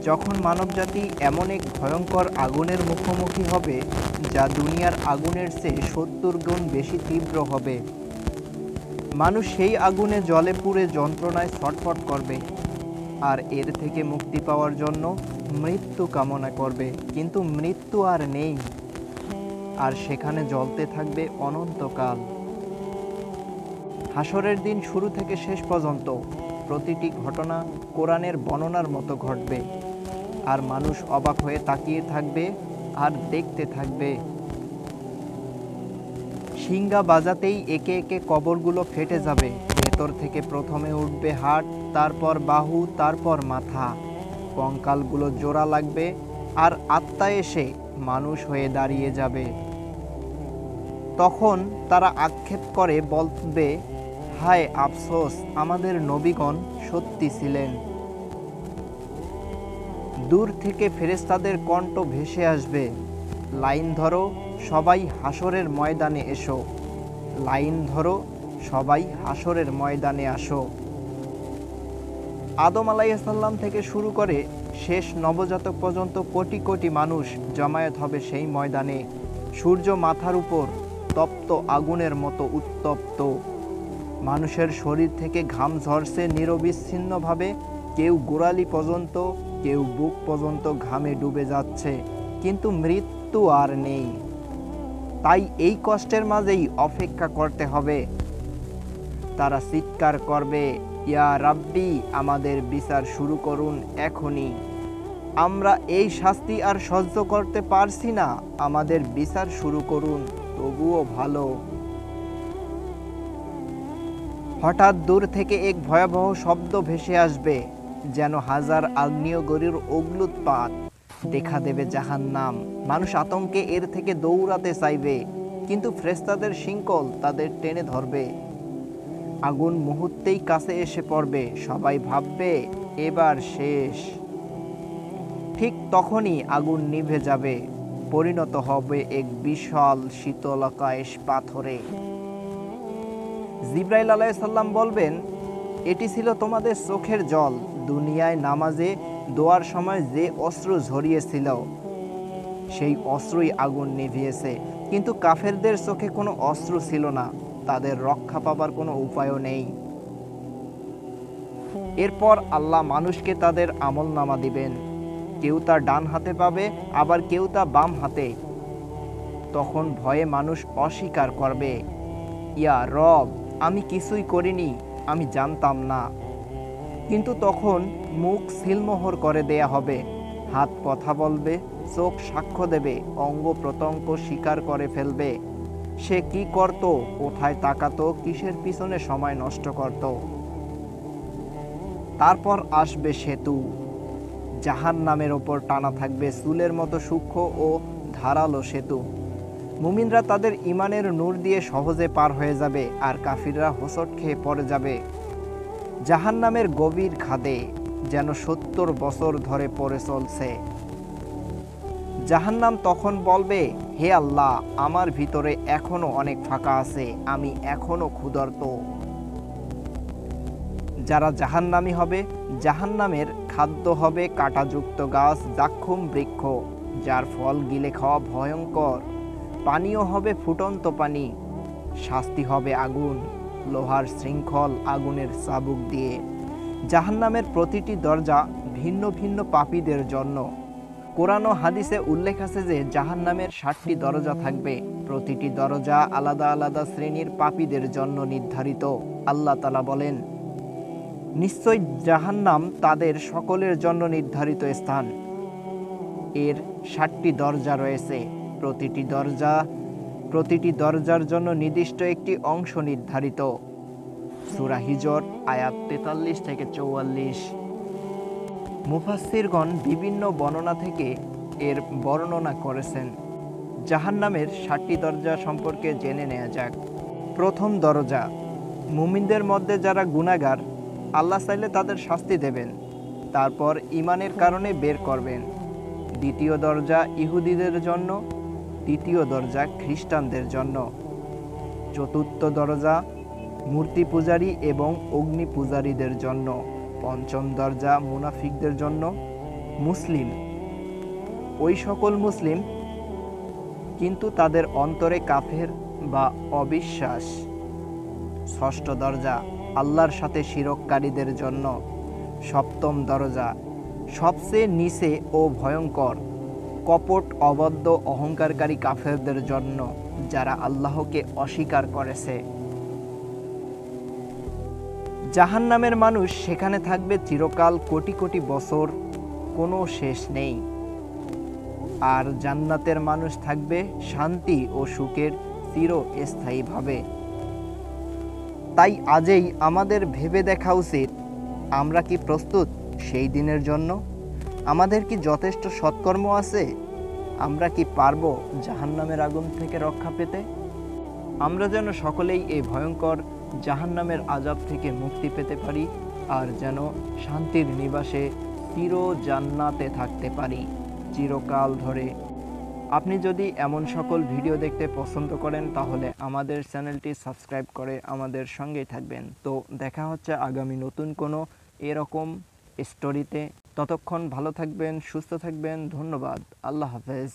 যখন মানবজাতি এমন এক ভয়ঙ্কর আগুনের মুখোমুখি হবে যা দুনিয়ার আগুনের চেয়ে ৭০ গুণ বেশি তীব্র হবে, মানুষ সেই আগুনে জ্বলে পুড়ে যন্ত্রণায় ছটফট করবে আর এর থেকে মুক্তি পাওয়ার জন্য মৃত্যু কামনা করবে। কিন্তু মৃত্যু আর নেই, আর সেখানে জ্বলতে থাকবে অনন্তকাল। হাসরের দিন শুরু থেকে শেষ পর্যন্ত প্রতিটি ঘটনা কোরআনের বর্ণনার মতো ঘটবে, আর মানুষ অবাক হয়ে তাকিয়ে থাকবে আর দেখতে থাকবে। শিঙ্গা বাজাতেই একে একে কবরগুলো ফেটে যাবে। ভেতর থেকে প্রথমে উঠবে হাত, তারপর বাহু, তারপর মাথা। কঙ্কালগুলো জোড়া লাগবে আর আত্মা এসে মানুষ হয়ে দাঁড়িয়ে যাবে। তখন তারা আক্ষেপ করে বলবে, হায় আফসোস, আমাদের নবীগণ সত্যি ছিলেন। দূর থেকে ফেরেশতাদের কণ্ঠ ভেসে আসবে, লাইন ধরো, সবাই হাসরের ময়দানে এসো। লাইন ধরো, সবাই হাসরের ময়দানে আসো। আদম আলাইহিস সালাম থেকে শুরু করে শেষ নবজাতক পর্যন্ত কোটি কোটি মানুষ জমায়েত হবে সেই ময়দানে। সূর্য মাথার উপর তপ্ত আগুনের মতো উত্তপ্ত। মানুষের শরীর থেকে ঘাম ঝরছে নিরবিচ্ছিন্নভাবে। কেউ গোড়ালি পর্যন্ত, কেউ বুক পর্যন্ত ঘামে ডুবে যাচ্ছে, কিন্তু মৃত্যু আর নেই। তাই এই কষ্টের মাঝেই অপেক্ষা করতে হবে। তারা চিৎকার করবে, ইয়া রাব্বি, আমাদের বিচার শুরু করুন এখনই। আমরা এই শাস্তি আর সহ্য করতে পারছি না, আমাদের বিচার শুরু করুন, তবুও ভালো। হঠাৎ দূর থেকে এক ভয়াবহ শব্দ ভেসে আসবে, যেন হাজার আগ্নেয়গিরির অগ্ন্যুৎপাত। দেখা দেবে জাহান্নাম। মানুষ আতঙ্কে এর থেকে দৌড়াতে চাইবে, কিন্তু ফেরেশতাদের শিকল তাদের টেনে ধরবে। আগুন মুহূর্তেই কাছে এসে পড়বে। সবাই ভাববে এবার শেষ। ঠিক তখনই আগুন নিভে যাবে, পরিণত হবে এক বিশাল শীতলাকায় পাথরে। জিবরাইল আলাইহিস সালাম বলবেন, এটি ছিল তোমাদের চোখের জল। দুনিয়ায় নামাজে দোয়ার সময় যে অশ্রু ঝরিয়েছিল, সেই অশ্রুই আগুন নিভিয়েছে। কিন্তু কাফেরদের চোখে কোনো অশ্রু ছিল না, তাদের রক্ষা পাবার কোনো উপায়ও নেই। এরপর আল্লাহ মানুষকে তাদের আমলনামা দিবেন। কেউ তা ডান হাতে পাবে, আবার কেউ তা বাম হাতে। তখন ভয়ে মানুষ অস্বীকার করবে, ইয়া রব, আমি কিছুই করিনি, আমি জানতাম না। কিন্তু তখন মুখ সিলমোহর করে দেয়া হবে, হাত কথা বলবে, চোখ সাক্ষ্য দেবে, অঙ্গ প্রত্যঙ্গ স্বীকার করে ফেলবে সে কি করত, কোথায় তাকাতো, কিসের পিছনে সময় নষ্ট করত। তারপর আসবে সেতু। জাহান্নামের ওপর টানা থাকবে চুলের মতো সূক্ষ্ম ও ধারালো সেতু। মুমিনরা তাদের ঈমানের নূর দিয়ে সহজে পার হয়ে যাবে, আর কাফিররা হোঁচট খেয়ে পড়ে যাবে জাহান্নামের গভীর খাদে, যেন ৭০ বছর ধরে পড়ে চলছে। জাহান্নাম তখন বলবে, হে আল্লাহ, আমার ভিতরে এখনো অনেক ফাঁকা আছে, আমি এখনো ক্ষুধার্ত। যারা জাহান্নামী হবে, জাহান্নামের খাদ্য হবে কাঁটাযুক্ত গাছ, জাক্কুম বৃক্ষ, যার ফল গিলে খাওয়া ভয়ঙ্কর। পানীয় হবে ফুটন্ত পানি। শাস্তি হবে আগুন, লোহার শৃঙ্খল আগুনের চাবুক দিয়ে। জাহান্নামের প্রতিটি দরজা ভিন্ন ভিন্ন পাপীদের জন্য। কোরআন ও হাদিসে উল্লেখ আছে যে জাহান্নামের ৭টি দরজা থাকবে। প্রতিটি দরজা আলাদা আলাদা শ্রেণীর পাপীদের জন্য নির্ধারিত। আল্লাহ তাআলা বলেন, নিশ্চয় জাহান্নাম তাদের সকলের জন্য নির্ধারিত স্থান। এর ৭টি দরজা রয়েছে। প্রতিটি দরজার জন্য নির্দিষ্ট একটি অংশ নির্ধারিত। সূরা হিজর আয়াত ৪৩ থেকে ৪৪। মুফাসসিরগণ বিভিন্ন বর্ণনা থেকে এর বর্ণনা করেছেন। জাহান্নামের ৭টি দরজা সম্পর্কে জেনে নেওয়া যাক। প্রথম দরজা, মুমিনদের মধ্যে যারা গুনাহগার, আল্লাহ চাইলে তাদের শাস্তি দেবেন, তারপর ঈমানের কারণে বের করবেন। দ্বিতীয় দরজা ইহুদিদের জন্য, তৃতীয় দরজা খ্রিস্টানদের জন্য। চতুর্থ দরজা মূর্তি পূজারী এবং অগ্নি পূজারীদের জন্য। পঞ্চম দরজা মুনাফিকদের জন্য মুসলিম, ওই সকল মুসলিম কিন্তু তাদের অন্তরে কাফের বা অবিশ্বাস। ষষ্ঠ দরজা আল্লাহর সাথে শিরককারীদের জন্য। সপ্তম দরজা সবচেয়ে নিচে ও ভয়ঙ্কর, কপট অবদ্ধ অহংকারী কাফেরদের জন্য, যারা আল্লাহকে অস্বীকার করেছে। জাহান্নামের মানুষ সেখানে থাকবে চিরকাল, কোটি কোটি বছর, কোনো শেষ নেই। আর জান্নাতের মানুষ থাকবে শান্তি ও সুখের চিরস্থায়ীভাবে। তাই আজই আমাদের ভেবে দেখা উচিত, আমরা কি প্রস্তুত সেই দিনের জন্য? আমাদের কি যথেষ্ট সৎকর্ম আছে? আমরা কি পারবো জাহান্নামের আগুন থেকে রক্ষা পেতে? আমরা যেন সকলেই এই ভয়ঙ্কর জাহান্নামের আযাব থেকে মুক্তি পেতে পারি, আর যেন শান্তির নিবাসে চির জান্নাতে থাকতে পারি চিরকাল ধরে। আপনি যদি এমন সকল ভিডিও দেখতে পছন্দ করেন তাহলে আমাদের চ্যানেলটি সাবস্ক্রাইব করে আমাদের সঙ্গেই থাকবেন। তো দেখা হচ্ছে আগামী নতুন কোনো এরকম স্টোরিতে। ততক্ষণ ভালো থাকবেন, সুস্থ থাকবেন। ধন্যবাদ। আল্লাহ হাফেজ।